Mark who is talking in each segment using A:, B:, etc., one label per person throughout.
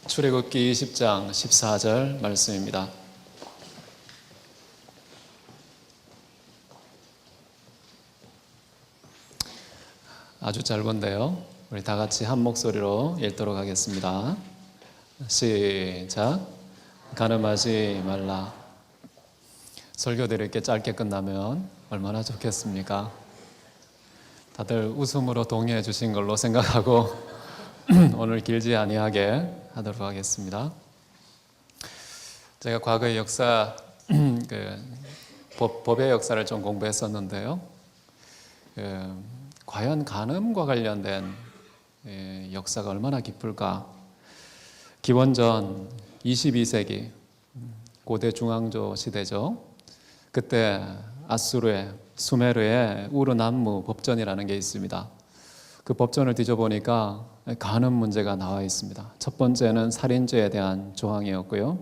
A: 출애굽기 20장 14절 말씀입니다. 아주 짧은데요. 우리 다 같이 한 목소리로 읽도록 하겠습니다. 시작. 간음하지 말라. 설교들이 이렇게 짧게 끝나면 얼마나 좋겠습니까? 다들 웃음으로 동의해 주신 걸로 생각하고 오늘 길지 아니하게 하도록 하겠습니다. 제가 과거의 역사, 법의 역사를 좀 공부했었는데요. 과연 간음과 관련된 역사가 얼마나 깊을까? 기원전 22세기 고대 중앙조 시대죠. 그때 아수르의 수메르의 우르남무 법전이라는 게 있습니다. 그 법전을 뒤져보니까 간음 문제가 나와 있습니다. 첫 번째는 살인죄에 대한 조항이었고요.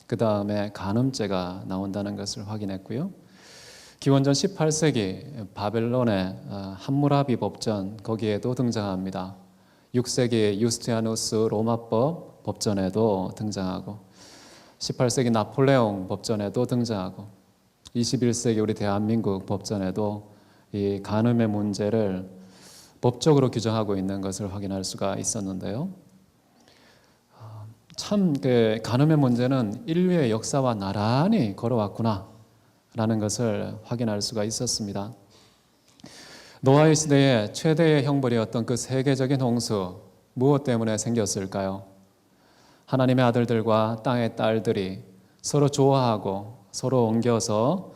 A: 그 다음에 간음죄가 나온다는 것을 확인했고요. 기원전 18세기 바벨론의 함무라비 법전, 거기에도 등장합니다. 6세기 유스티아누스 로마법 법전에도 등장하고 18세기 나폴레옹 법전에도 등장하고 21세기 우리 대한민국 법전에도 이 간음의 문제를 법적으로 규정하고 있는 것을 확인할 수가 있었는데요. 참 간음의 문제는 인류의 역사와 나란히 걸어왔구나 라는 것을 확인할 수가 있었습니다. 노아의 시대에 최대의 형벌이었던 그 세계적인 홍수, 무엇 때문에 생겼을까요? 하나님의 아들들과 땅의 딸들이 서로 좋아하고 서로 옮겨서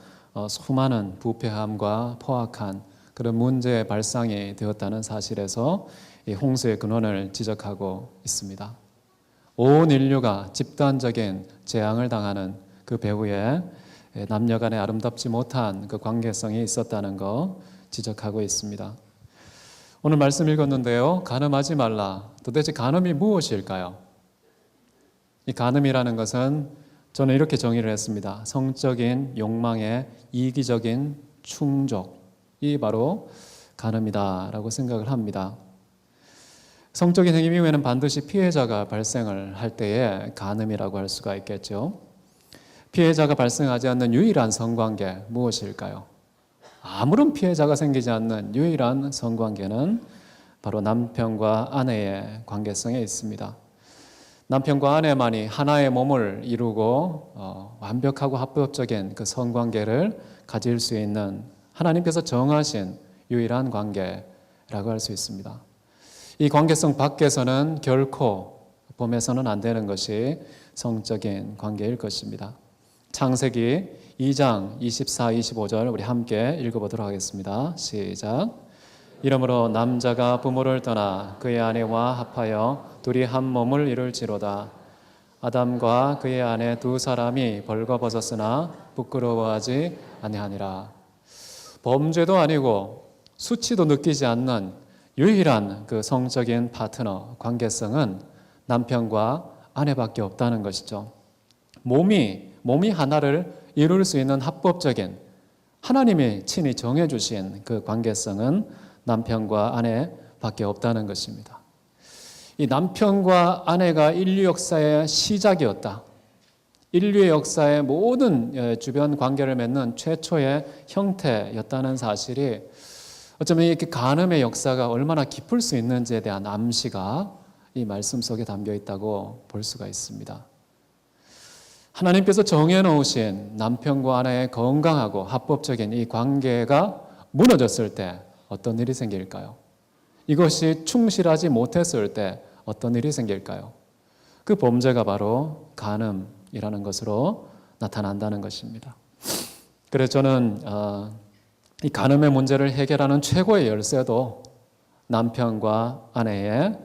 A: 수많은 부패함과 포악한 그런 문제의 발상이 되었다는 사실에서 이 홍수의 근원을 지적하고 있습니다. 온 인류가 집단적인 재앙을 당하는 그 배후에 남녀 간의 아름답지 못한 그 관계성이 있었다는 거 지적하고 있습니다. 오늘 말씀 읽었는데요. 간음하지 말라. 도대체 간음이 무엇일까요? 이 간음이라는 것은 저는 이렇게 정의를 했습니다. 성적인 욕망의 이기적인 충족이 바로 간음이다라고 생각을 합니다. 성적인 행위 이후에는 반드시 피해자가 발생을 할 때에 간음이라고 할 수가 있겠죠. 피해자가 발생하지 않는 유일한 성관계 무엇일까요? 아무런 피해자가 생기지 않는 유일한 성관계는 바로 남편과 아내의 관계성에 있습니다. 남편과 아내만이 하나의 몸을 이루고 완벽하고 합법적인 그 성관계를 가질 수 있는 하나님께서 정하신 유일한 관계라고 할 수 있습니다. 이 관계성 밖에서는 결코 범해서는 안 되는 것이 성적인 관계일 것입니다. 창세기 2장 24, 25절 우리 함께 읽어보도록 하겠습니다. 시작. 이러므로 남자가 부모를 떠나 그의 아내와 합하여 둘이 한 몸을 이룰지로다. 아담과 그의 아내 두 사람이 벌거벗었으나 부끄러워하지 아니하니라. 범죄도 아니고 수치도 느끼지 않는 유일한 그 성적인 파트너 관계성은 남편과 아내밖에 없다는 것이죠. 몸이 하나를 이룰 수 있는 합법적인 하나님이 친히 정해주신 그 관계성은 남편과 아내밖에 없다는 것입니다. 이 남편과 아내가 인류 역사의 시작이었다. 인류의 역사의 모든 주변 관계를 맺는 최초의 형태였다는 사실이 어쩌면 이렇게 간음의 역사가 얼마나 깊을 수 있는지에 대한 암시가 이 말씀 속에 담겨 있다고 볼 수가 있습니다. 하나님께서 정해놓으신 남편과 아내의 건강하고 합법적인 이 관계가 무너졌을 때 어떤 일이 생길까요? 이것이 충실하지 못했을 때 어떤 일이 생길까요? 그 범죄가 바로 간음이라는 것으로 나타난다는 것입니다. 그래서 저는 이 간음의 문제를 해결하는 최고의 열쇠도 남편과 아내의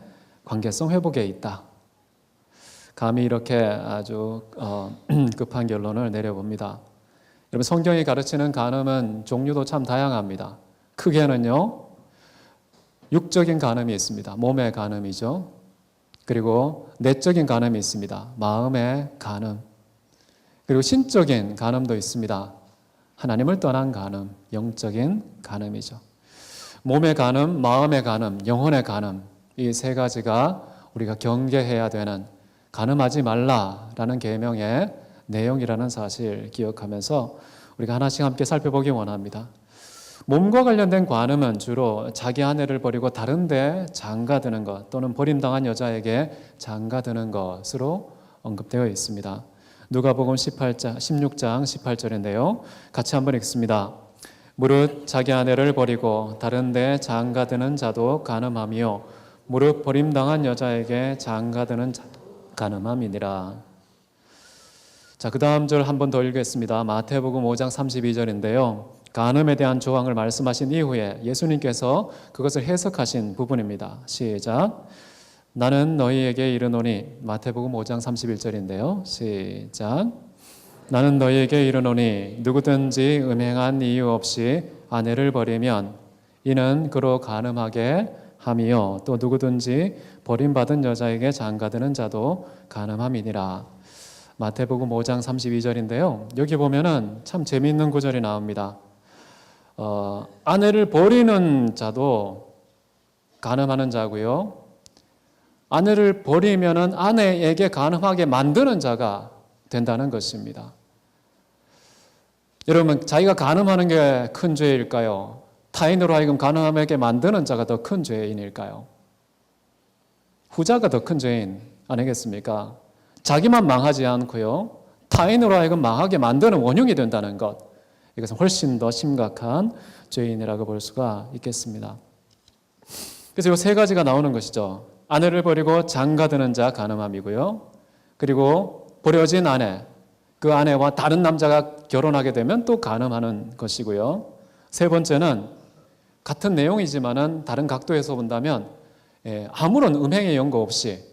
A: 관계성 회복에 있다. 감히 이렇게 아주 급한 결론을 내려봅니다. 여러분, 성경이 가르치는 간음은 종류도 참 다양합니다. 크게는요, 육적인 간음이 있습니다. 몸의 간음이죠. 그리고 내적인 간음이 있습니다. 마음의 간음. 그리고 신적인 간음도 있습니다. 하나님을 떠난 간음, 영적인 간음이죠. 몸의 간음, 마음의 간음, 영혼의 간음, 이 세 가지가 우리가 경계해야 되는 간음하지 말라라는 계명의 내용이라는 사실 기억하면서 우리가 하나씩 함께 살펴보기 원합니다. 몸과 관련된 간음은 주로 자기 아내를 버리고 다른 데 장가드는 것 또는 버림당한 여자에게 장가드는 것으로 언급되어 있습니다. 누가복음 16장 18절인데요. 같이 한번 읽습니다. 무릇 자기 아내를 버리고 다른 데 장가드는 자도 간음하며 무릇 버림당한 여자에게 장가드는 자도 간음함이니라. 자, 그 다음 절 한 번 더 읽겠습니다. 마태복음 5장 32절인데요. 간음에 대한 조항을 말씀하신 이후에 예수님께서 그것을 해석하신 부분입니다. 시작. 나는 너희에게 이르노니, 마태복음 5장 31절인데요. 시작. 나는 너희에게 이르노니 누구든지 음행한 이유 없이 아내를 버리면 이는 그로 간음하게 함이요 또 누구든지 버림받은 여자에게 장가드는 자도 간음함이니라. 마태복음 5장 32절인데요. 여기 보면은 참 재미있는 구절이 나옵니다. 아내를 버리는 자도 간음하는 자고요. 아내를 버리면은 아내에게 간음하게 만드는 자가 된다는 것입니다. 여러분, 자기가 간음하는 게 큰 죄일까요? 타인으로 하여금 간음하게 만드는 자가 더 큰 죄인일까요? 후자가 더 큰 죄인 아니겠습니까? 자기만 망하지 않고요, 타인으로 하여금 망하게 만드는 원흉이 된다는 것, 이것은 훨씬 더 심각한 죄인이라고 볼 수가 있겠습니다. 그래서 이 세 가지가 나오는 것이죠. 아내를 버리고 장가드는 자 간음함이고요. 그리고 버려진 아내, 그 아내와 다른 남자가 결혼하게 되면 또 간음하는 것이고요. 세 번째는 같은 내용이지만은 다른 각도에서 본다면 아무런 음행의 연고 없이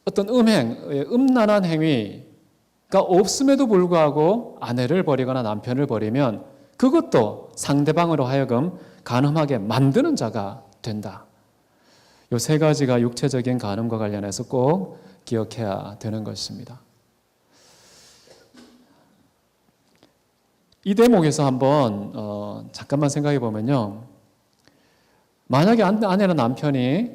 A: 어떤 음란한 행위가 없음에도 불구하고 아내를 버리거나 남편을 버리면 그것도 상대방으로 하여금 간음하게 만드는 자가 된다. 이 세 가지가 육체적인 간음과 관련해서 꼭 기억해야 되는 것입니다. 이 대목에서 한번 잠깐만 생각해 보면요, 만약에 아내나 남편이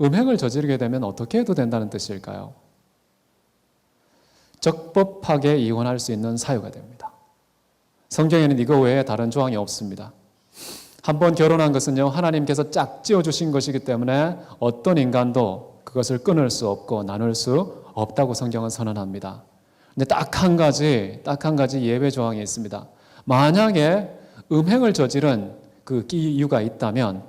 A: 음행을 저지르게 되면 어떻게 해도 된다는 뜻일까요? 적법하게 이혼할 수 있는 사유가 됩니다. 성경에는 이거 외에 다른 조항이 없습니다. 한번 결혼한 것은요, 하나님께서 짝 지어주신 것이기 때문에 어떤 인간도 그것을 끊을 수 없고 나눌 수 없다고 성경은 선언합니다. 근데 딱 한 가지 예외 조항이 있습니다. 만약에 음행을 저지른 그 이유가 있다면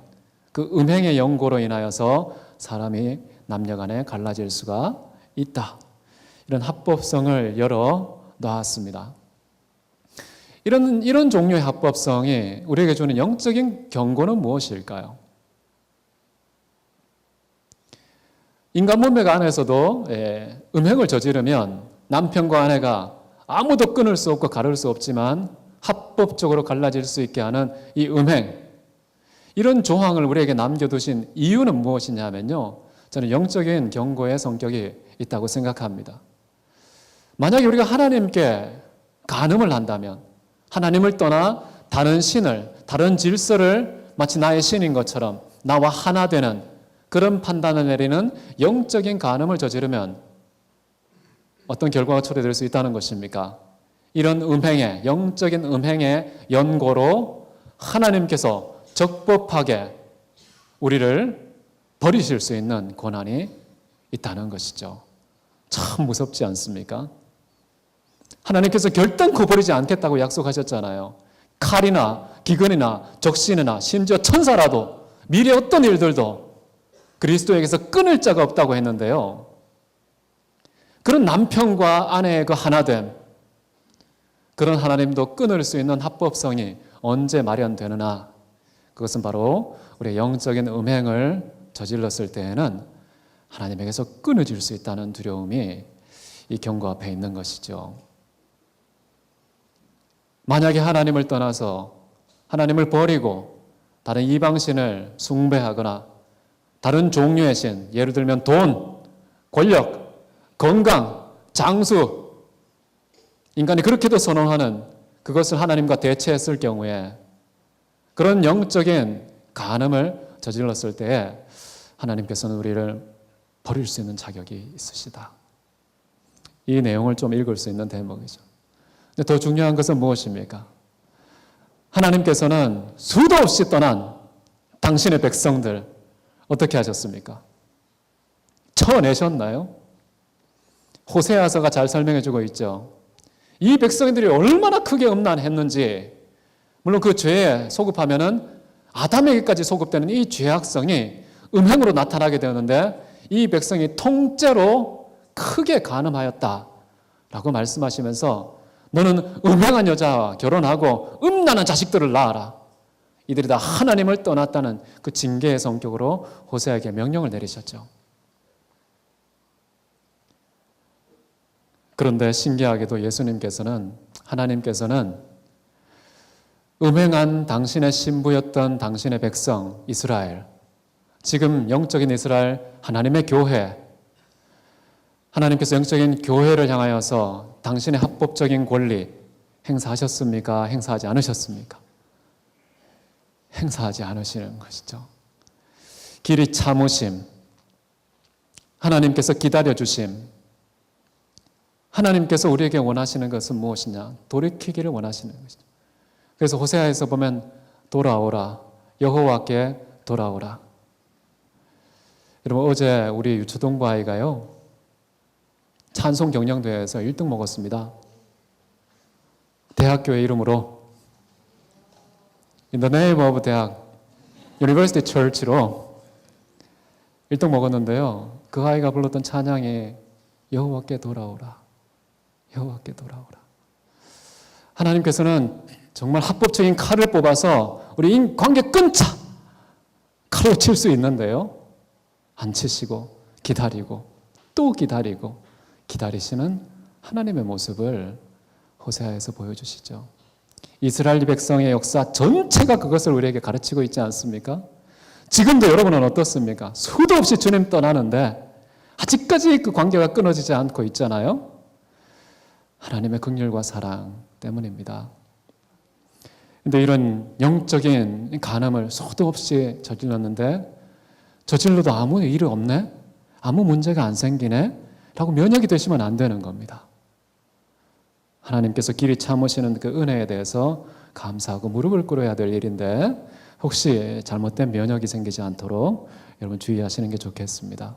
A: 그 음행의 연고로 인하여서 사람이 남녀간에 갈라질 수가 있다. 이런 합법성을 열어 놨습니다. 이런 종류의 합법성이 우리에게 주는 영적인 경고는 무엇일까요? 인간 문맥 안에서도 음행을 저지르면 남편과 아내가 아무도 끊을 수 없고 가를 수 없지만 합법적으로 갈라질 수 있게 하는 이 음행, 이런 조항을 우리에게 남겨두신 이유는 무엇이냐면요, 저는 영적인 경고의 성격이 있다고 생각합니다. 만약에 우리가 하나님께 간음을 한다면, 하나님을 떠나 다른 신을, 다른 질서를 마치 나의 신인 것처럼 나와 하나 되는 그런 판단을 내리는 영적인 간음을 저지르면 어떤 결과가 초래될 수 있다는 것입니까? 이런 음행의, 영적인 음행의 연고로 하나님께서 적법하게 우리를 버리실 수 있는 권한이 있다는 것이죠. 참 무섭지 않습니까? 하나님께서 결단코 버리지 않겠다고 약속하셨잖아요. 칼이나 기근이나 적신이나 심지어 천사라도 미래 어떤 일들도 그리스도에게서 끊을 자가 없다고 했는데요. 그런 남편과 아내의 그 하나됨, 그런 하나님도 끊을 수 있는 합법성이 언제 마련되느냐? 그것은 바로 우리의 영적인 음행을 저질렀을 때에는 하나님에게서 끊어질 수 있다는 두려움이 이 경고 앞에 있는 것이죠. 만약에 하나님을 떠나서 하나님을 버리고 다른 이방신을 숭배하거나 다른 종류의 신, 예를 들면 돈, 권력, 건강, 장수, 인간이 그렇게도 선호하는 그것을 하나님과 대체했을 경우에 그런 영적인 간음을 저질렀을 때에 하나님께서는 우리를 버릴 수 있는 자격이 있으시다. 이 내용을 좀 읽을 수 있는 대목이죠. 근데 더 중요한 것은 무엇입니까? 하나님께서는 수도 없이 떠난 당신의 백성들 어떻게 하셨습니까? 쳐내셨나요? 호세아서가 잘 설명해주고 있죠. 이 백성들이 얼마나 크게 음란했는지, 물론 그 죄에 소급하면은 아담에게까지 소급되는 이 죄악성이 음행으로 나타나게 되었는데 이 백성이 통째로 크게 간음하였다라고 말씀하시면서 너는 음행한 여자와 결혼하고 음란한 자식들을 낳아라. 이들이 다 하나님을 떠났다는 그 징계의 성격으로 호세아에게 명령을 내리셨죠. 그런데 신기하게도 하나님께서는 음행한 당신의 신부였던 당신의 백성 이스라엘, 지금 영적인 이스라엘 하나님의 교회, 하나님께서 영적인 교회를 향하여서 당신의 합법적인 권리 행사하셨습니까? 행사하지 않으셨습니까? 행사하지 않으시는 것이죠. 길이 참으심, 하나님께서 기다려주심, 하나님께서 우리에게 원하시는 것은 무엇이냐? 돌이키기를 원하시는 것이죠. 그래서 호세아에서 보면 돌아오라, 여호와께 돌아오라. 여러분, 어제 우리 유초동부 아이가요, 찬송 경영대회에서 1등 먹었습니다. 대학교의 이름으로 In the name of 대학 University Church로 1등 먹었는데요. 그 아이가 불렀던 찬양이 여호와께 돌아오라, 여호와께 돌아오라. 하나님께서는 정말 합법적인 칼을 뽑아서 우리 관계 끊자 칼로 칠 수 있는데요, 안 치시고 기다리고 또 기다리고 기다리시는 하나님의 모습을 호세아에서 보여주시죠. 이스라엘 백성의 역사 전체가 그것을 우리에게 가르치고 있지 않습니까? 지금도 여러분은 어떻습니까? 수도 없이 주님 떠나는데 아직까지 그 관계가 끊어지지 않고 있잖아요. 하나님의 긍휼과 사랑 때문입니다. 그런데 이런 영적인 간음을 수도 없이 저질렀는데 저질러도 아무 일이 없네? 아무 문제가 안 생기네? 라고 면역이 되시면 안 되는 겁니다. 하나님께서 길이 참으시는 그 은혜에 대해서 감사하고 무릎을 꿇어야 될 일인데 혹시 잘못된 면역이 생기지 않도록 여러분 주의하시는 게 좋겠습니다.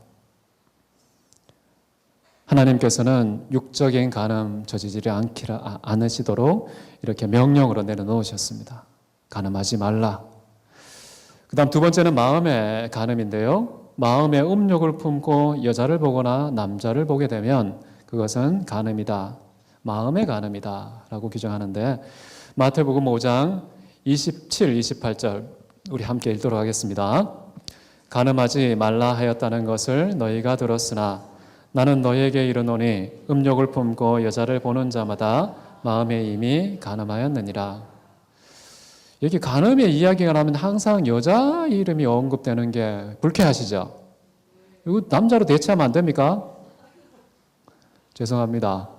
A: 하나님께서는 육적인 간음 저지지 않으시도록 이렇게 명령으로 내려놓으셨습니다. 간음하지 말라. 그 다음 두 번째는 마음의 간음인데요. 마음의 음욕을 품고 여자를 보거나 남자를 보게 되면 그것은 간음이다. 마음의 간음이다 라고 규정하는데 마태복음 5장 27, 28절 우리 함께 읽도록 하겠습니다. 간음하지 말라 하였다는 것을 너희가 들었으나 나는 너희에게 이르노니 음욕을 품고 여자를 보는 자마다 마음에 이미 간음하였느니라. 여기 간음의 이야기가 나면 항상 여자 이름이 언급되는 게 불쾌하시죠? 이거 남자로 대체하면 안 됩니까? 죄송합니다.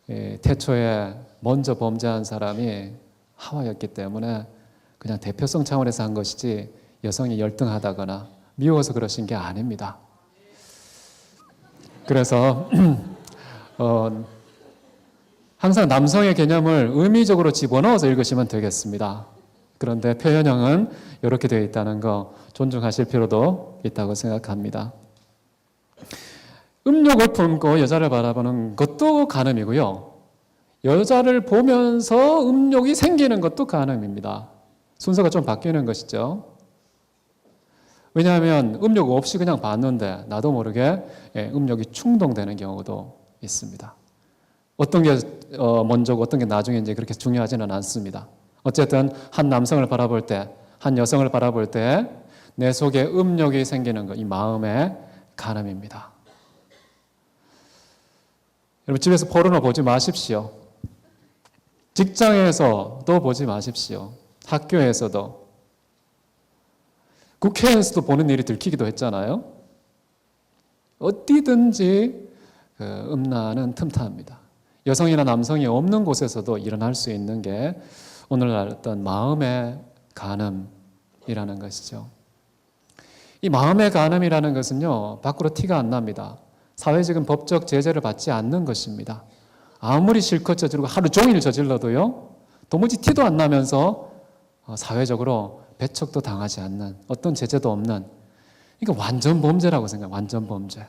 A: 태초에 먼저 범죄한 사람이 하와였기 때문에 그냥 대표성 차원에서 한 것이지 여성이 열등하다거나 미워서 그러신 게 아닙니다. 그래서 항상 남성의 개념을 의미적으로 집어넣어서 읽으시면 되겠습니다. 그런데 표현형은 이렇게 되어 있다는 거 존중하실 필요도 있다고 생각합니다. 음욕을 품고 여자를 바라보는 것도 간음이고요. 여자를 보면서 음욕이 생기는 것도 간음입니다. 순서가 좀 바뀌는 것이죠. 왜냐하면 음욕 없이 그냥 봤는데 나도 모르게 음욕이 충동되는 경우도 있습니다. 어떤 게 먼저고 어떤 게 나중인지 그렇게 중요하지는 않습니다. 어쨌든 한 남성을 바라볼 때, 한 여성을 바라볼 때 내 속에 음욕이 생기는 것, 이 마음의 간음입니다. 여러분 집에서 포르노 보지 마십시오. 직장에서도 보지 마십시오. 학교에서도. 국회에서도 보는 일이 들키기도 했잖아요. 어디든지 음란은 틈타합니다. 여성이나 남성이 없는 곳에서도 일어날 수 있는 게 오늘날 어떤 마음의 간음이라는 것이죠. 이 마음의 간음이라는 것은요, 밖으로 티가 안 납니다. 사회적인 법적 제재를 받지 않는 것입니다. 아무리 실컷 저지르고 하루 종일 저질러도요, 도무지 티도 안 나면서 사회적으로 배척도 당하지 않는, 어떤 제재도 없는, 이거 완전 범죄라고 생각해요. 완전 범죄.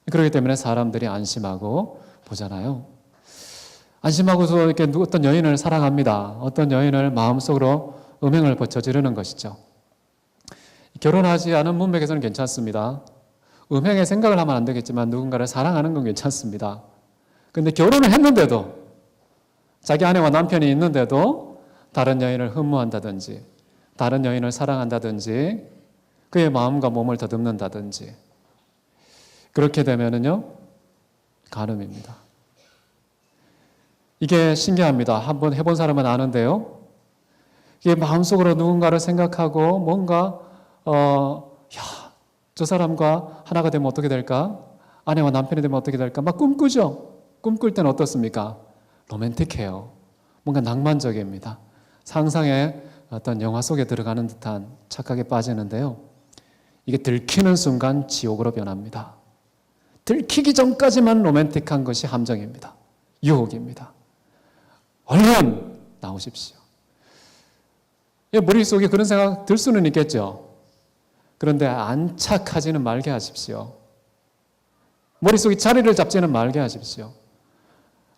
A: 그렇기 때문에 사람들이 안심하고 보잖아요. 안심하고서 이렇게 어떤 여인을 사랑합니다. 어떤 여인을 마음속으로 음행을 저지르는 것이죠. 결혼하지 않은 문맥에서는 괜찮습니다. 음행의 생각을 하면 안 되겠지만 누군가를 사랑하는 건 괜찮습니다. 근데 결혼을 했는데도, 자기 아내와 남편이 있는데도 다른 여인을 흠모한다든지, 다른 여인을 사랑한다든지, 그의 마음과 몸을 더듬는다든지, 그렇게 되면은요, 간음입니다. 이게 신기합니다. 한번 해본 사람은 아는데요. 이게 마음속으로 누군가를 생각하고 뭔가 저 사람과 하나가 되면 어떻게 될까? 아내와 남편이 되면 어떻게 될까? 막 꿈꾸죠. 꿈꿀 때는 어떻습니까? 로맨틱해요. 뭔가 낭만적입니다. 상상의 어떤 영화 속에 들어가는 듯한 착각에 빠지는데요. 이게 들키는 순간 지옥으로 변합니다. 들키기 전까지만 로맨틱한 것이 함정입니다. 유혹입니다. 얼른 나오십시오. 머릿속에 그런 생각 들 수는 있겠죠. 그런데 안착하지는 말게 하십시오. 머릿속에 자리를 잡지는 말게 하십시오.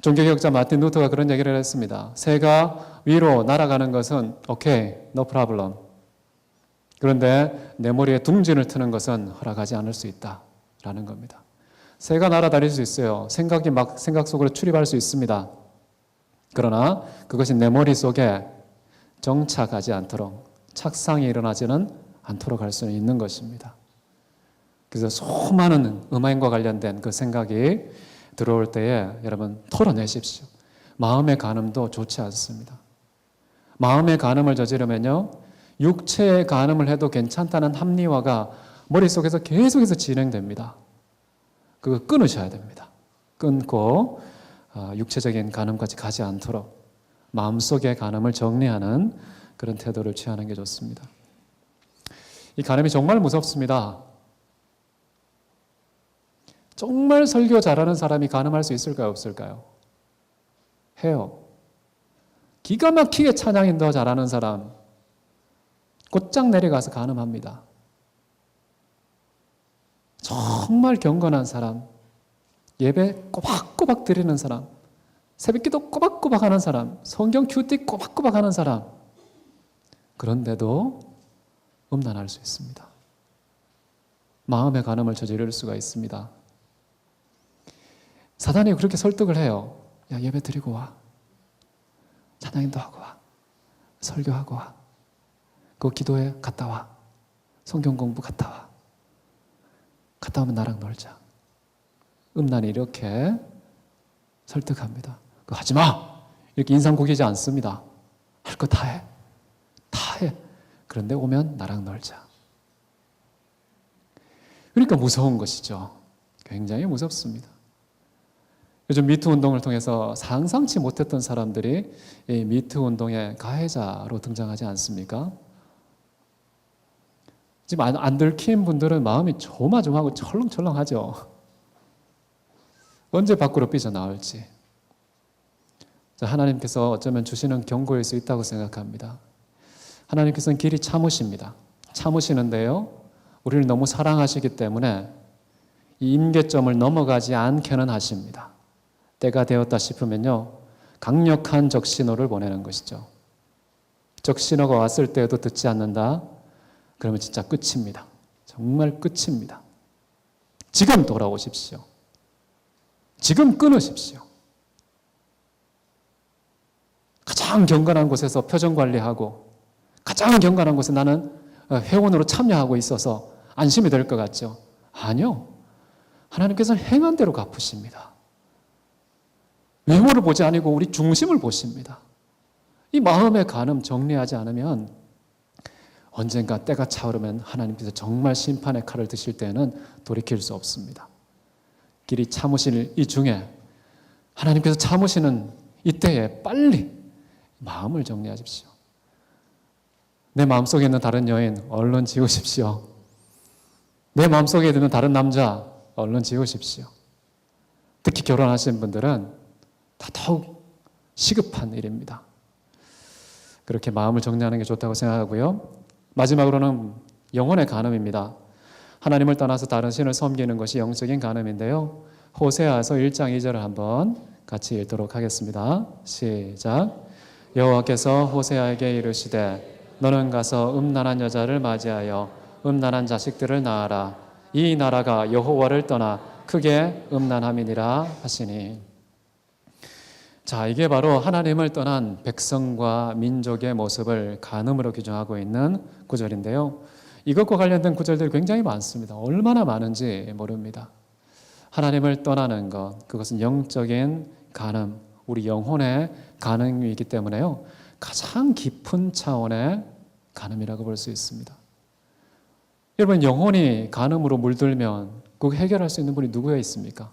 A: 종교개혁자 마틴 루터가 그런 얘기를 했습니다. 새가 위로 날아가는 것은 오케이, no problem. 그런데 내 머리에 둥진을 트는 것은 허락하지 않을 수 있다라는 겁니다. 새가 날아다닐 수 있어요. 생각이 막 생각 속으로 출입할 수 있습니다. 그러나 그것이 내 머릿속에 정착하지 않도록, 착상이 일어나지는 않도록 할 수는 있는 것입니다. 그래서 수많은 음행과 관련된 그 생각이 들어올 때에 여러분 털어내십시오. 마음의 간음도 좋지 않습니다. 마음의 간음을 저지르면요, 육체의 간음을 해도 괜찮다는 합리화가 머릿속에서 계속해서 진행됩니다. 그거 끊으셔야 됩니다. 끊고 육체적인 간음까지 가지 않도록 마음속의 간음을 정리하는 그런 태도를 취하는 게 좋습니다. 이 간음이 정말 무섭습니다. 정말 설교 잘하는 사람이 간음할 수 있을까요? 없을까요? 해요. 기가 막히게 찬양 인도 잘하는 사람 곧장 내려가서 간음합니다. 정말 경건한 사람, 예배 꼬박꼬박 드리는 사람, 새벽기도 꼬박꼬박 하는 사람, 성경 큐티 꼬박꼬박 하는 사람, 그런데도 음란할 수 있습니다. 마음의 간음을 저지를 수가 있습니다. 사단이 그렇게 설득을 해요. 야, 예배 드리고 와. 찬양인도 하고 와. 설교하고 와. 그 기도회 갔다 와. 성경 공부 갔다 와. 갔다 오면 나랑 놀자. 음란이 이렇게 설득합니다. 그거 하지 마! 이렇게 인상 구기지 않습니다. 할 거 다 해. 다 해. 그런데 오면 나랑 놀자. 그러니까 무서운 것이죠. 굉장히 무섭습니다. 요즘 미투 운동을 통해서 상상치 못했던 사람들이 이 미투 운동의 가해자로 등장하지 않습니까? 지금 안 들킨 분들은 마음이 조마조마하고 철렁철렁하죠. 언제 밖으로 삐져나올지. 하나님께서 어쩌면 주시는 경고일 수 있다고 생각합니다. 하나님께서는 길이 참으십니다. 참으시는데요, 우리를 너무 사랑하시기 때문에 이 임계점을 넘어가지 않게는 하십니다. 때가 되었다 싶으면요, 강력한 적신호를 보내는 것이죠. 적신호가 왔을 때에도 듣지 않는다? 그러면 진짜 끝입니다. 정말 끝입니다. 지금 돌아오십시오. 지금 끊으십시오. 가장 경건한 곳에서 표정 관리하고 가장 경건한 곳에 나는 회원으로 참여하고 있어서 안심이 될 것 같죠? 아니요. 하나님께서는 행한 대로 갚으십니다. 외모를 보지 아니고 우리 중심을 보십니다. 이 마음의 간음 정리하지 않으면 언젠가 때가 차오르면 하나님께서 정말 심판의 칼을 드실 때는 돌이킬 수 없습니다. 길이 참으실 이 중에 하나님께서 참으시는 이때에 빨리 마음을 정리하십시오. 내 마음속에 있는 다른 여인 얼른 지우십시오. 내 마음속에 드는 다른 남자 얼른 지우십시오. 특히 결혼하신 분들은 더더욱 시급한 일입니다. 그렇게 마음을 정리하는 게 좋다고 생각하고요. 마지막으로는 영혼의 간음입니다. 하나님을 떠나서 다른 신을 섬기는 것이 영적인 간음인데요. 호세아서 1장 2절을 한번 같이 읽도록 하겠습니다. 시작. 여호와께서 호세아에게 이르시되 너는 가서 음란한 여자를 맞이하여 음란한 자식들을 낳아라. 이 나라가 여호와를 떠나 크게 음란함이니라 하시니. 자, 이게 바로 하나님을 떠난 백성과 민족의 모습을 간음으로 규정하고 있는 구절인데요. 이것과 관련된 구절들이 굉장히 많습니다. 얼마나 많은지 모릅니다. 하나님을 떠나는 것, 그것은 영적인 간음, 우리 영혼의 간음이기 때문에요. 가장 깊은 차원의 간음이라고 볼 수 있습니다. 여러분, 영혼이 간음으로 물들면 그 해결할 수 있는 분이 누구야 있습니까?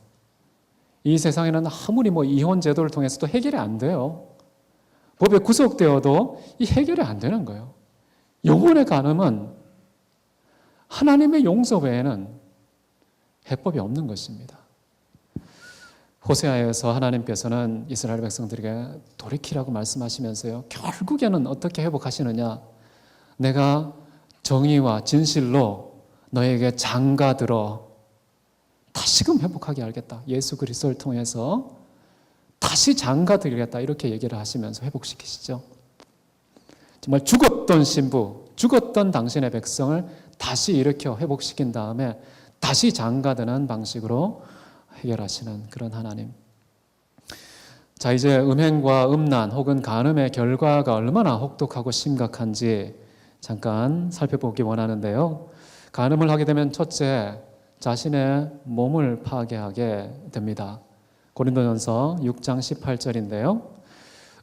A: 이 세상에는 아무리 이혼 제도를 통해서도 해결이 안 돼요. 법에 구속되어도 이 해결이 안 되는 거예요. 영혼의 간음은 하나님의 용서 외에는 해법이 없는 것입니다. 호세아에서 하나님께서는 이스라엘 백성들에게 돌이키라고 말씀하시면서요. 결국에는 어떻게 회복하시느냐? 내가 정의와 진실로 너에게 장가들어 다시금 회복하게 하겠다. 예수 그리스도를 통해서 다시 장가들겠다. 이렇게 얘기를 하시면서 회복시키시죠. 정말 죽었던 신부, 죽었던 당신의 백성을 다시 일으켜 회복시킨 다음에 다시 장가드는 방식으로 해결하시는 그런 하나님. 자, 이제 음행과 음란 혹은 간음의 결과가 얼마나 혹독하고 심각한지 잠깐 살펴보기 원하는데요. 간음을 하게 되면 첫째, 자신의 몸을 파괴하게 됩니다. 고린도전서 6장 18절인데요.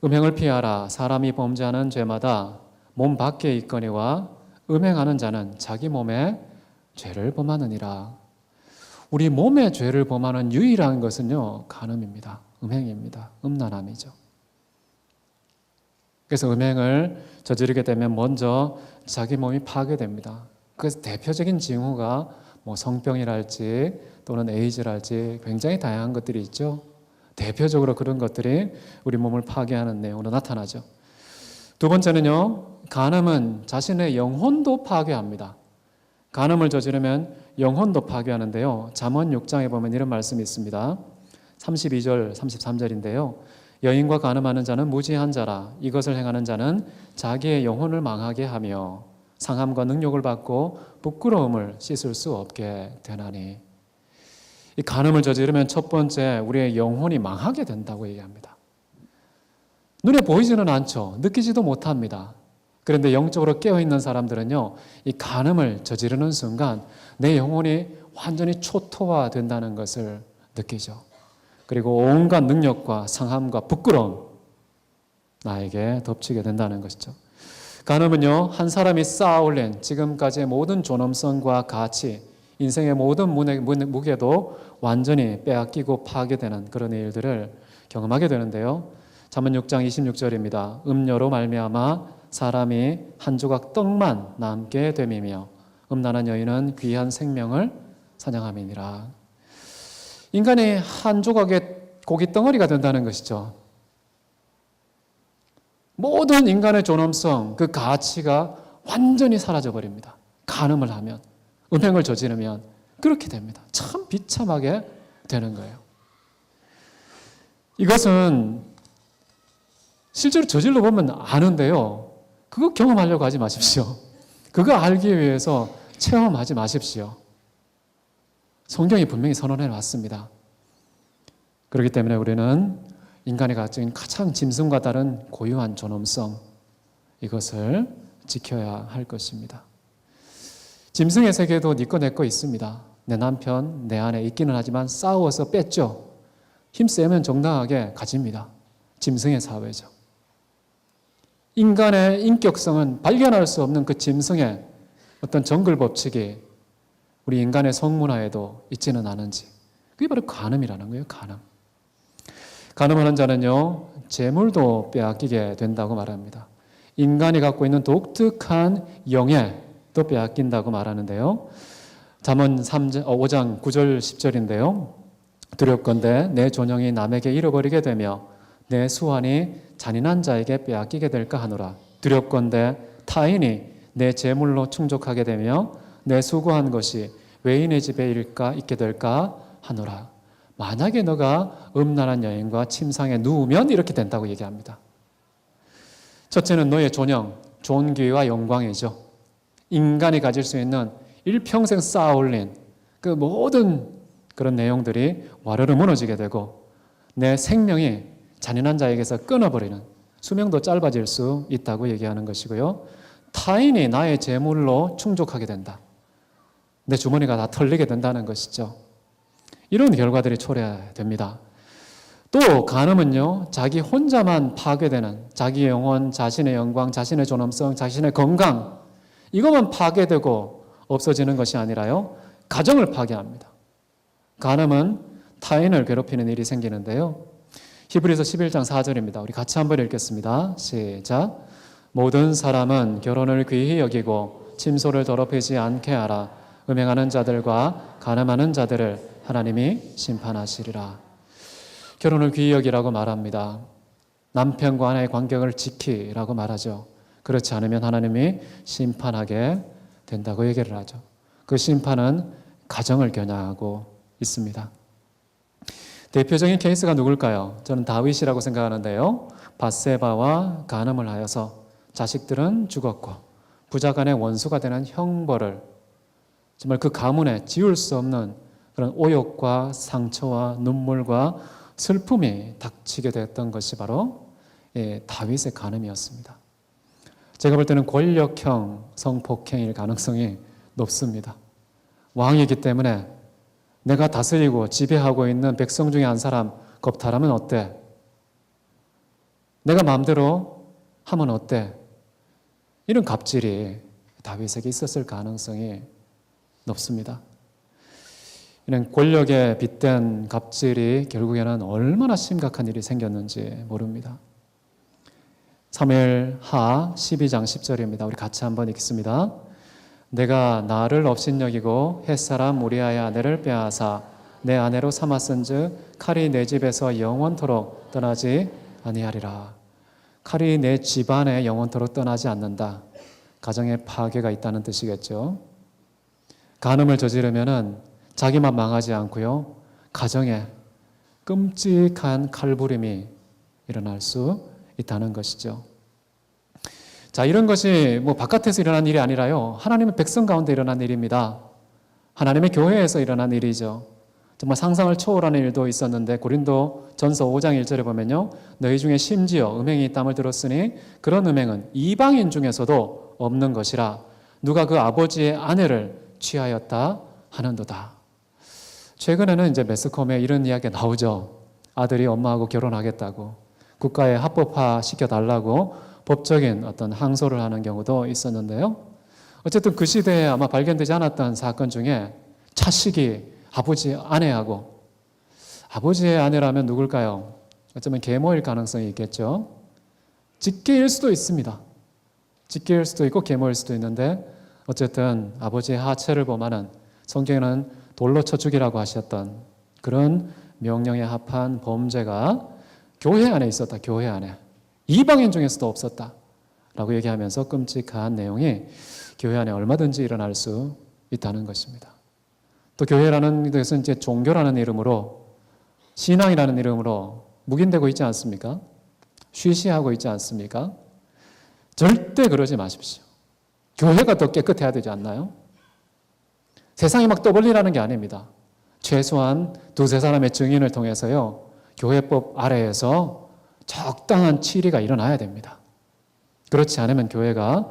A: 음행을 피하라. 사람이 범죄하는 죄마다 몸 밖에 있거니와 음행하는 자는 자기 몸에 죄를 범하느니라. 우리 몸에 죄를 범하는 유일한 것은요, 간음입니다. 음행입니다. 음란함이죠. 그래서 음행을 저지르게 되면 먼저 자기 몸이 파괴됩니다. 그래서 대표적인 징후가 성병이랄지 또는 에이즈랄지 굉장히 다양한 것들이 있죠. 대표적으로 그런 것들이 우리 몸을 파괴하는 내용으로 나타나죠. 두 번째는요, 간음은 자신의 영혼도 파괴합니다. 간음을 저지르면 영혼도 파괴하는데요. 잠언 6장에 보면 이런 말씀이 있습니다. 32절, 33절인데요. 여인과 간음하는 자는 무지한 자라. 이것을 행하는 자는 자기의 영혼을 망하게 하며 상함과 능욕을 받고 부끄러움을 씻을 수 없게 되나니. 이 간음을 저지르면 첫 번째 우리의 영혼이 망하게 된다고 얘기합니다. 눈에 보이지는 않죠. 느끼지도 못합니다. 그런데 영적으로 깨어있는 사람들은요, 이 간음을 저지르는 순간 내 영혼이 완전히 초토화된다는 것을 느끼죠. 그리고 온갖 능력과 상함과 부끄러움 나에게 덮치게 된다는 것이죠. 간음은요, 한 사람이 쌓아올린 지금까지의 모든 존엄성과 가치, 인생의 모든 무게도 완전히 빼앗기고 파괴되는 그런 일들을 경험하게 되는데요. 잠언 6장 26절입니다. 음녀로 말미암아 사람이 한 조각 떡만 남게 됨이며 음란한 여인은 귀한 생명을 사냥함이니라. 인간이 한 조각의 고기 덩어리가 된다는 것이죠. 모든 인간의 존엄성, 그 가치가 완전히 사라져버립니다. 간음을 하면, 음행을 저지르면 그렇게 됩니다. 참 비참하게 되는 거예요. 이것은 실제로 저질러 보면 아는데요. 그거 경험하려고 하지 마십시오. 그거 알기 위해서 체험하지 마십시오. 성경이 분명히 선언해 놨습니다. 그렇기 때문에 우리는 인간이 가진 가장 짐승과 다른 고유한 존엄성, 이것을 지켜야 할 것입니다. 짐승의 세계도 네 거 내 거 있습니다. 내 남편 내 안에 있기는 하지만 싸워서 뺐죠. 힘세면 정당하게 가집니다. 짐승의 사회죠. 인간의 인격성은 발견할 수 없는 그 짐승의 어떤 정글 법칙이 우리 인간의 성문화에도 있지는 않은지, 그게 바로 간음이라는 거예요. 간음. 간음하는 자는요, 재물도 빼앗기게 된다고 말합니다. 인간이 갖고 있는 독특한 영예도 빼앗긴다고 말하는데요. 잠언 5장 9절 10절인데요. 두렵건대 내 존영이 남에게 잃어버리게 되며 내 수완이 잔인한 자에게 빼앗기게 될까 하노라. 두렵건대 타인이 내 재물로 충족하게 되며 내 수고한 것이 외인의 집에 있게 될까 하노라. 만약에 너가 음란한 여인과 침상에 누우면 이렇게 된다고 얘기합니다. 첫째는 너의 존영, 존귀와 영광이죠. 인간이 가질 수 있는 일평생 쌓아 올린 그 모든 그런 내용들이 와르르 무너지게 되고 내 생명이 잔인한 자에게서 끊어버리는, 수명도 짧아질 수 있다고 얘기하는 것이고요. 타인이 나의 재물로 충족하게 된다. 내 주머니가 다 털리게 된다는 것이죠. 이런 결과들이 초래됩니다. 또 간음은요, 자기 혼자만 파괴되는, 자기의 영혼, 자신의 영광, 자신의 존엄성, 자신의 건강, 이것만 파괴되고 없어지는 것이 아니라요, 가정을 파괴합니다. 간음은 타인을 괴롭히는 일이 생기는데요. 히브리서 11장 4절입니다. 우리 같이 한번 읽겠습니다. 시작. 모든 사람은 결혼을 귀히 여기고 침소를 더럽히지 않게 하라. 음행하는 자들과 간음하는 자들을 하나님이 심판하시리라. 결혼을 귀히 여기라고 말합니다. 남편과 아내의 관계를 지키라고 말하죠. 그렇지 않으면 하나님이 심판하게 된다고 얘기를 하죠. 그 심판은 가정을 겨냥하고 있습니다. 대표적인 케이스가 누굴까요? 저는 다윗이라고 생각하는데요. 밧세바와 간음을 하여서 자식들은 죽었고 부자 간의 원수가 되는 형벌을, 정말 그 가문에 지울 수 없는 그런 오욕과 상처와 눈물과 슬픔이 닥치게 됐던 것이 바로 다윗의 간음이었습니다. 제가 볼 때는 권력형 성폭행일 가능성이 높습니다. 왕이기 때문에 내가 다스리고 지배하고 있는 백성 중에 한 사람 겁탈하면 어때? 내가 마음대로 하면 어때? 이런 갑질이 다윗에게 있었을 가능성이 높습니다. 이런 권력에 빗댄 갑질이 결국에는 얼마나 심각한 일이 생겼는지 모릅니다. 사무엘하 12장 10절입니다. 우리 같이 한번 읽습니다. 내가 나를 업신여기고 햇사람 우리아의 아내를 빼앗아 내 아내로 삼았은즉 칼이 내 집에서 영원토록 떠나지 아니하리라. 칼이 내 집안에 영원토록 떠나지 않는다. 가정에 파괴가 있다는 뜻이겠죠. 간음을 저지르면은 자기만 망하지 않고요, 가정에 끔찍한 칼부림이 일어날 수 있다는 것이죠. 자, 이런 것이 뭐 바깥에서 일어난 일이 아니라요, 하나님의 백성 가운데 일어난 일입니다. 하나님의 교회에서 일어난 일이죠. 정말 상상을 초월하는 일도 있었는데 고린도 전서 5장 1절에 보면요, 너희 중에 심지어 음행이 있dam을 들었으니 그런 음행은 이방인 중에서도 없는 것이라 누가 그 아버지의 아내를 취하였다 하는도다. 최근에는 이제 매스컴에 이런 이야기가 나오죠. 아들이 엄마하고 결혼하겠다고 국가에 합법화 시켜달라고 법적인 어떤 항소를 하는 경우도 있었는데요. 어쨌든 그 시대에 아마 발견되지 않았던 사건 중에 차식이 아버지 아내하고, 아버지의 아내라면 누굴까요? 어쩌면 계모일 가능성이 있겠죠. 직계일 수도 있습니다. 직계일 수도 있고 계모일 수도 있는데 어쨌든 아버지의 하체를 범하는, 성경에는 돌로 쳐 죽이라고 하셨던 그런 명령에 합한 범죄가 교회 안에 있었다. 교회 안에. 이방인 중에서도 없었다 라고 얘기하면서 끔찍한 내용이 교회 안에 얼마든지 일어날 수 있다는 것입니다. 또 교회라는 것은 이제 종교라는 이름으로, 신앙이라는 이름으로 묵인되고 있지 않습니까? 쉬쉬하고 있지 않습니까? 절대 그러지 마십시오. 교회가 더 깨끗해야 되지 않나요? 세상이 막 떠벌리라는 게 아닙니다. 최소한 두세 사람의 증인을 통해서요, 교회법 아래에서 적당한 치리가 일어나야 됩니다. 그렇지 않으면 교회가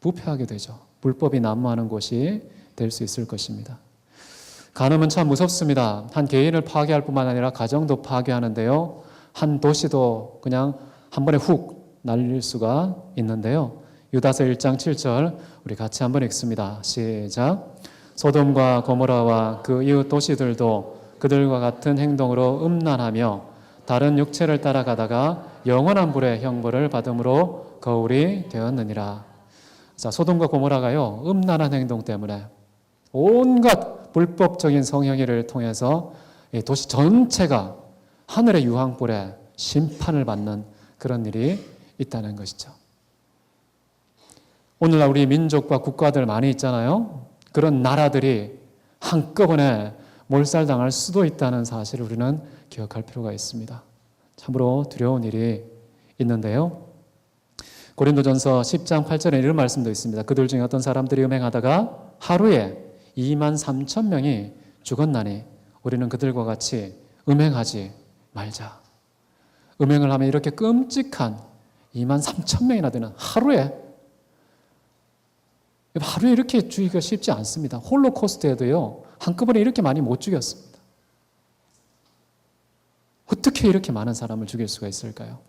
A: 부패하게 되죠. 불법이 난무하는 곳이 될 수 있을 것입니다. 간음은 참 무섭습니다. 한 개인을 파괴할 뿐만 아니라 가정도 파괴하는데요, 한 도시도 그냥 한 번에 훅 날릴 수가 있는데요. 유다서 1장 7절 우리 같이 한번 읽습니다. 시작. 소돔과 고모라와 그 이웃 도시들도 그들과 같은 행동으로 음란하며 다른 육체를 따라가다가 영원한 불의 형벌을 받음으로 거울이 되었느니라. 자, 소돔과 고모라가요, 음란한 행동 때문에 온갖 불법적인 성행위를 통해서 이 도시 전체가 하늘의 유황불에 심판을 받는 그런 일이 있다는 것이죠. 오늘날 우리 민족과 국가들 많이 있잖아요. 그런 나라들이 한꺼번에 몰살당할 수도 있다는 사실을 우리는 기억할 필요가 있습니다. 참으로 두려운 일이 있는데요. 고린도전서 10장 8절에 이런 말씀도 있습니다. 그들 중에 어떤 사람들이 음행하다가 하루에 23,000명이 죽었나니 우리는 그들과 같이 음행하지 말자. 음행을 하면 이렇게 끔찍한 23,000명이나 되는 하루에 이렇게 죽이기가 쉽지 않습니다. 홀로코스트에도요, 한꺼번에 이렇게 많이 못 죽였습니다. 어떻게 이렇게 많은 사람을 죽일 수가 있을까요?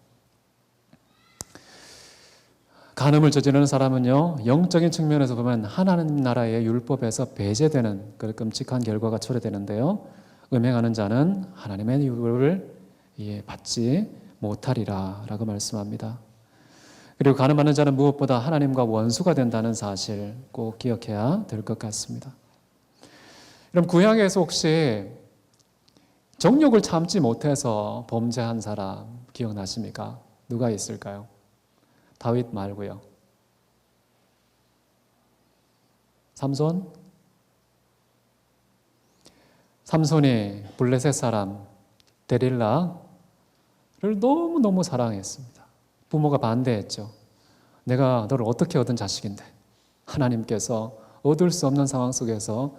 A: 간음을 저지르는 사람은요, 영적인 측면에서 보면 하나님 나라의 율법에서 배제되는 그런 끔찍한 결과가 초래되는데요. 음행하는 자는 하나님의 율법을 받지 못하리라 라고 말씀합니다. 그리고 간음하는 자는 무엇보다 하나님과 원수가 된다는 사실 꼭 기억해야 될 것 같습니다. 그럼 구약에서 혹시 정욕을 참지 못해서 범죄한 사람 기억나십니까? 누가 있을까요? 다윗 말고요. 삼손? 삼손이 블레셋 사람 데릴라를 너무너무 사랑했습니다. 부모가 반대했죠. 내가 너를 어떻게 얻은 자식인데 하나님께서 얻을 수 없는 상황 속에서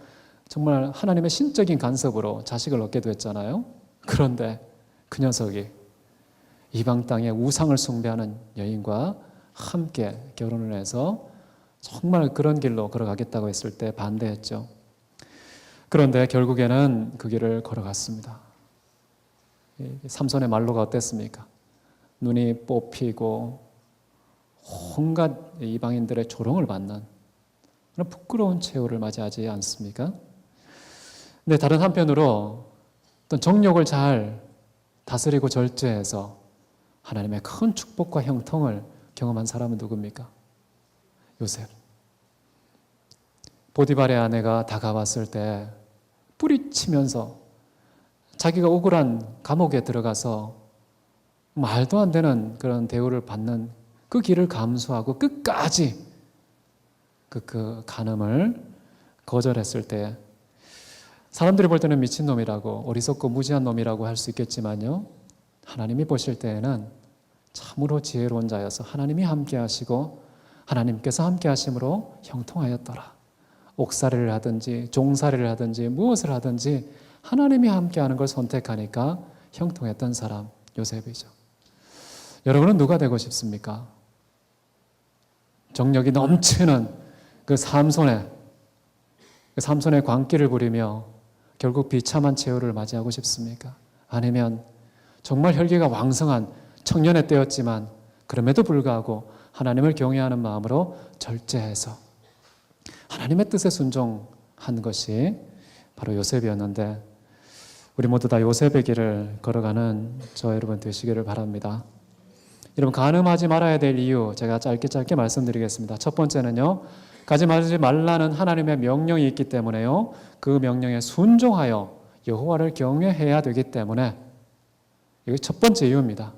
A: 정말 하나님의 신적인 간섭으로 자식을 얻게 됐잖아요. 그런데 그 녀석이 이방 땅에 우상을 숭배하는 여인과 함께 결혼을 해서 정말 그런 길로 걸어가겠다고 했을 때 반대했죠. 그런데 결국에는 그 길을 걸어갔습니다. 삼손의 말로가 어땠습니까? 눈이 뽑히고 온갖 이방인들의 조롱을 받는 그런 부끄러운 최후를 맞이하지 않습니까? 근데 다른 한편으로 어떤 정욕을 잘 다스리고 절제해서 하나님의 큰 축복과 형통을 경험한 사람은 누굽니까? 요셉. 보디발의 아내가 다가왔을 때 뿌리치면서 자기가 억울한 감옥에 들어가서 말도 안 되는 그런 대우를 받는 그 길을 감수하고 끝까지 그 간음을 거절했을 때 사람들이 볼 때는 미친놈이라고 어리석고 무지한 놈이라고 할 수 있겠지만요, 하나님이 보실 때에는 참으로 지혜로운 자여서 하나님이 함께 하시고 하나님께서 함께 하심으로 형통하였더라. 옥살이를 하든지 종살이를 하든지 무엇을 하든지 하나님이 함께 하는 걸 선택하니까 형통했던 사람 요셉이죠. 여러분은 누가 되고 싶습니까? 정력이 넘치는 그 삼손의 광기를 부리며 결국 비참한 최후를 맞이하고 싶습니까? 아니면 정말 혈기가 왕성한 청년의 때였지만 그럼에도 불구하고 하나님을 경외하는 마음으로 절제해서 하나님의 뜻에 순종한 것이 바로 요셉이었는데 우리 모두 다 요셉의 길을 걸어가는 저 여러분 되시기를 바랍니다. 여러분, 간음하지 말아야 될 이유 제가 짧게 말씀드리겠습니다. 첫 번째는요, 가지 말라는 하나님의 명령이 있기 때문에요, 그 명령에 순종하여 여호와를 경외해야 되기 때문에 이게 첫 번째 이유입니다.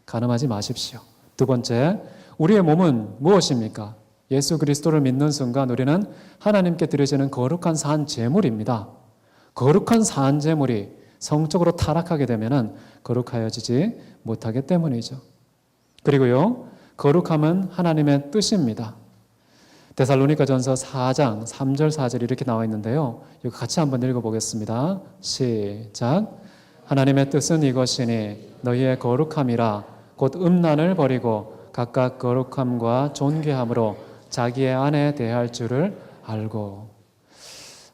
A: 간음하지 마십시오. 두 번째, 우리의 몸은 무엇입니까? 예수 그리스도를 믿는 순간 우리는 하나님께 드려지는 거룩한 산 제물입니다. 거룩한 산 제물이 성적으로 타락하게 되면 거룩하여지지 못하기 때문이죠. 그리고요, 거룩함은 하나님의 뜻입니다. 데살로니가전서 4장 3절 4절 이렇게 나와 있는데요, 이거 같이 한번 읽어보겠습니다. 시작. 하나님의 뜻은 이것이니 너희의 거룩함이라 곧 음란을 버리고 각각 거룩함과 존귀함으로 자기의 아내 대할 줄을 알고.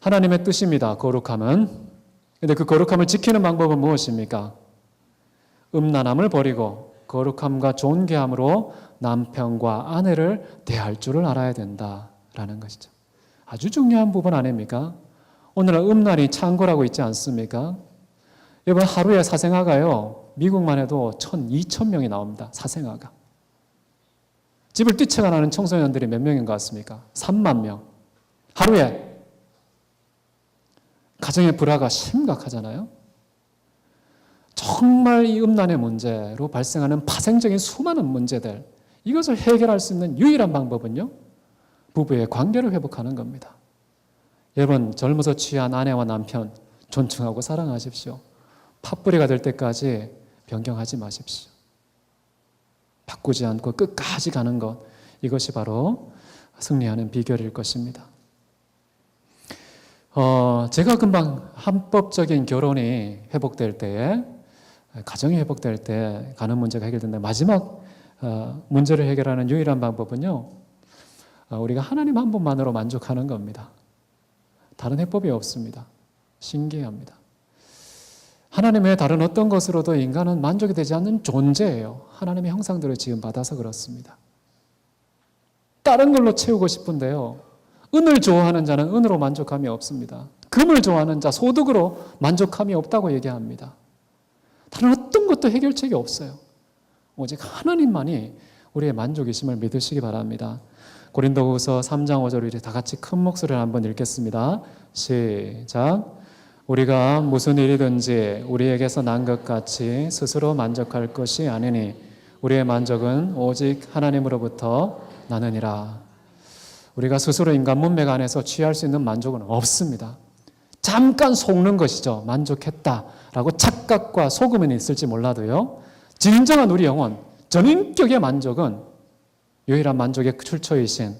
A: 하나님의 뜻입니다. 거룩함은. 근데 그 거룩함을 지키는 방법은 무엇입니까? 음란함을 버리고 거룩함과 존귀함으로 남편과 아내를 대할 줄을 알아야 된다라는 것이죠. 아주 중요한 부분 아닙니까? 오늘날 음란이 창궐하고 있지 않습니까? 여러분, 하루에 사생아가요, 미국만 해도 1,000-2,000명이 나옵니다. 사생아가. 집을 뛰쳐가는 청소년들이 몇 명인 것 같습니까? 3만 명. 하루에. 가정의 불화가 심각하잖아요. 정말 이 음란의 문제로 발생하는 파생적인 수많은 문제들, 이것을 해결할 수 있는 유일한 방법은요, 부부의 관계를 회복하는 겁니다. 여러분, 젊어서 취한 아내와 남편 존중하고 사랑하십시오. 팥뿌리가 될 때까지 변경하지 마십시오. 바꾸지 않고 끝까지 가는 것, 이것이 바로 승리하는 비결일 것입니다. 제가 금방 합법적인 결혼이 회복될 때에, 가정이 회복될 때 가는 문제가 해결된다. 마지막 문제를 해결하는 유일한 방법은요, 우리가 하나님 한 분만으로 만족하는 겁니다. 다른 해법이 없습니다. 신기합니다. 하나님 외에 다른 어떤 것으로도 인간은 만족이 되지 않는 존재예요. 하나님의 형상대로 지음 받아서 그렇습니다. 다른 걸로 채우고 싶은데요, 은을 좋아하는 자는 은으로 만족함이 없습니다. 금을 좋아하는 자, 소득으로 만족함이 없다고 얘기합니다. 다른 어떤 것도 해결책이 없어요. 오직 하나님만이 우리의 만족이심을 믿으시기 바랍니다. 고린도후서 3장 5절 우리 다 같이 큰 목소리를 한번 읽겠습니다. 시작. 우리가 무슨 일이든지 우리에게서 난 것 같이 스스로 만족할 것이 아니니 우리의 만족은 오직 하나님으로부터 나느니라. 우리가 스스로 인간 문맥 안에서 취할 수 있는 만족은 없습니다. 잠깐 속는 것이죠. 만족했다라고 착각과 속음은 있을지 몰라도요, 진정한 우리 영혼, 전인격의 만족은 유일한 만족의 출처이신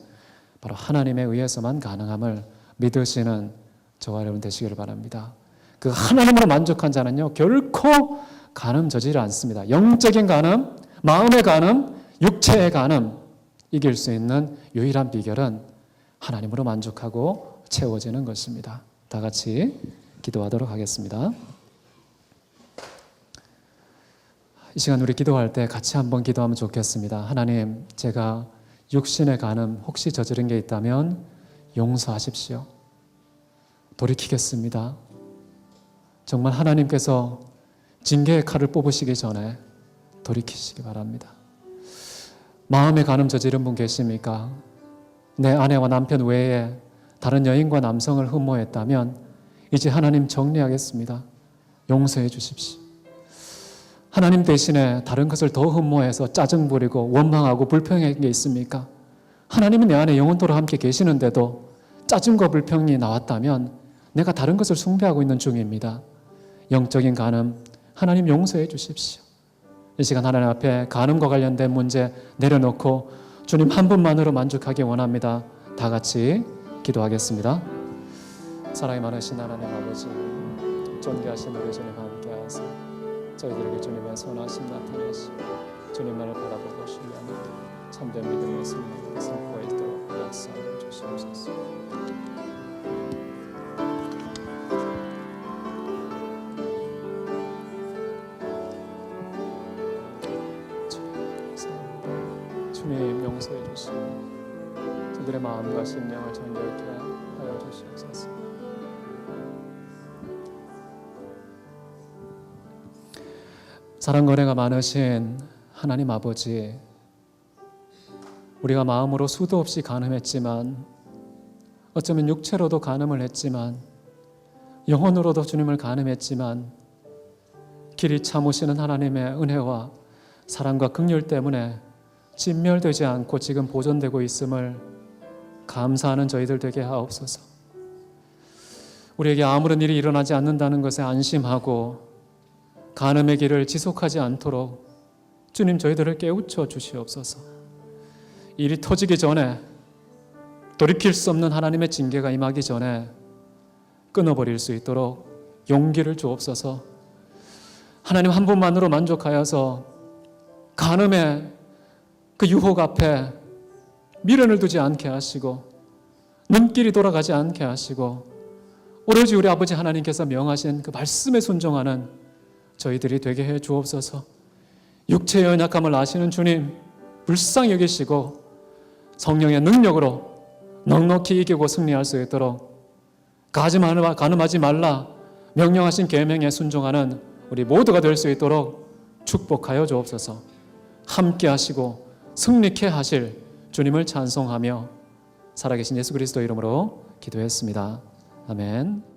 A: 바로 하나님에 의해서만 가능함을 믿으시는 저와 여러분 되시기를 바랍니다. 그 하나님으로 만족한 자는요, 결코 간음 저지를 않습니다. 영적인 간음, 마음의 간음, 육체의 간음, 이길 수 있는 유일한 비결은 하나님으로 만족하고 채워지는 것입니다. 다 같이 기도하도록 하겠습니다. 이 시간 우리 기도할 때 같이 한번 기도하면 좋겠습니다. 하나님, 제가 육신의 간음 혹시 저지른 게 있다면 용서하십시오. 돌이키겠습니다. 정말 하나님께서 징계의 칼을 뽑으시기 전에 돌이키시기 바랍니다. 마음의 간음 저지른 분 계십니까? 내 아내와 남편 외에 다른 여인과 남성을 흠모했다면 이제 하나님 정리하겠습니다. 용서해 주십시오. 하나님 대신에 다른 것을 더 흠모해서 짜증 부리고 원망하고 불평한 게 있습니까? 하나님은 내 안에 영원토록 함께 계시는데도 짜증과 불평이 나왔다면 내가 다른 것을 숭배하고 있는 중입니다. 영적인 간음, 하나님 용서해 주십시오. 이 시간 하나님 앞에 간음과 관련된 문제 내려놓고 주님 한 분만으로 만족하기 원합니다. 다 같이 기도하겠습니다. 사랑이 많으신 하나님 아버지, 존귀하신 우리 주님 함께 하세요. 저희들에게 주님의 선하심 나타내시고 주님만을 바라보고 신뢰하는 참된 믿음의 승리를 선포해 있도록 역사하여 주시옵소서. 주님 용서해 주시고 저들의 마음과 심령을 정결케 하여 주시옵소서. 사랑 거래가 많으신 하나님 아버지, 우리가 마음으로 수도 없이 간음했지만 어쩌면 육체로도 간음을 했지만 영혼으로도 주님을 간음했지만 길이 참으시는 하나님의 은혜와 사랑과 긍휼 때문에 진멸되지 않고 지금 보존되고 있음을 감사하는 저희들 되게 하옵소서. 우리에게 아무런 일이 일어나지 않는다는 것에 안심하고 간음의 길을 지속하지 않도록 주님 저희들을 깨우쳐 주시옵소서. 일이 터지기 전에, 돌이킬 수 없는 하나님의 징계가 임하기 전에 끊어버릴 수 있도록 용기를 주옵소서. 하나님 한 분만으로 만족하여서 간음의 그 유혹 앞에 미련을 두지 않게 하시고 눈길이 돌아가지 않게 하시고 오로지 우리 아버지 하나님께서 명하신 그 말씀에 순종하는 저희들이 되게 해 주옵소서. 육체의 연약함을 아시는 주님 불쌍히 여기시고 성령의 능력으로 넉넉히 이기고 승리할 수 있도록 간음하지 말라 명령하신 계명에 순종하는 우리 모두가 될 수 있도록 축복하여 주옵소서. 함께 하시고 승리케 하실 주님을 찬송하며 살아계신 예수 그리스도 이름으로 기도했습니다. 아멘.